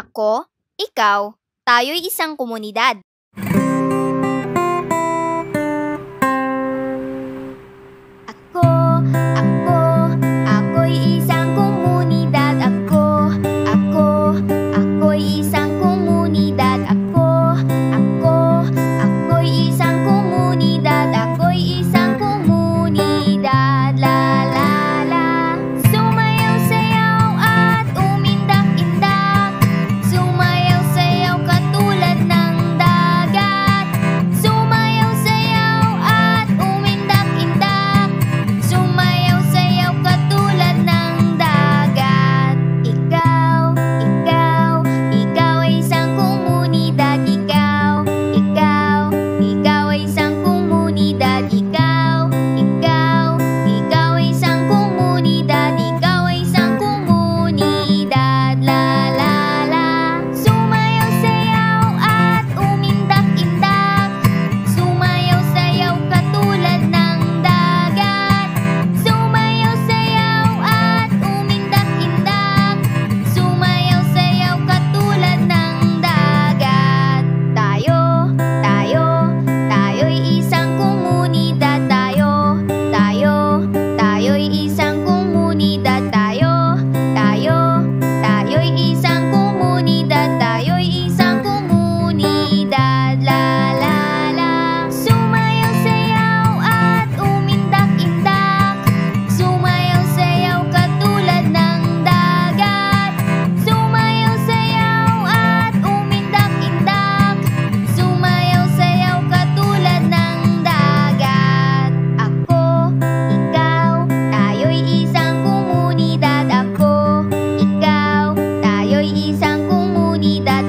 Ako, ikaw, tayo'y isang komunidad. Ako, ako, ako'y isang komunidad. Ako'y isang komunidad. Ako'y isang komunidad. Ako'y isang komunidad. La la la. Sumayaw-sayaw at umindak-indak. Sumayaw-sayaw katulad ng dagat. Sumayaw-sayaw at umindak-indak. Sumayaw-sayaw katulad ng dagat. Ikaw ay isang komunidad. Ikaw ay isang komunidad. Ikaw ay isang komunidad. Ikaw ay isang komunidad. La la la. Sumayaw-sayaw at umindak-indak. Sumayaw-sayaw katulad ng dagat. Sumayaw-sayaw at umindak-indak. Sumayaw-sayaw katulad ng dagat. Tayo'y isang komunidad. Tayo'y isang komunidad. Tayo'y isang komunidad. Tayo'y isang komunidad. La la la. Sumayaw-sayaw at umindak-indak. Sumayaw-sayaw katulad ng dagat. Sumayaw-sayaw at umindak-indak. Sumayaw-sayaw katulad ng dagat. Ako, ikaw, tayo'y isang komunidad. Ako, ikaw, tayo'y isang komunidad.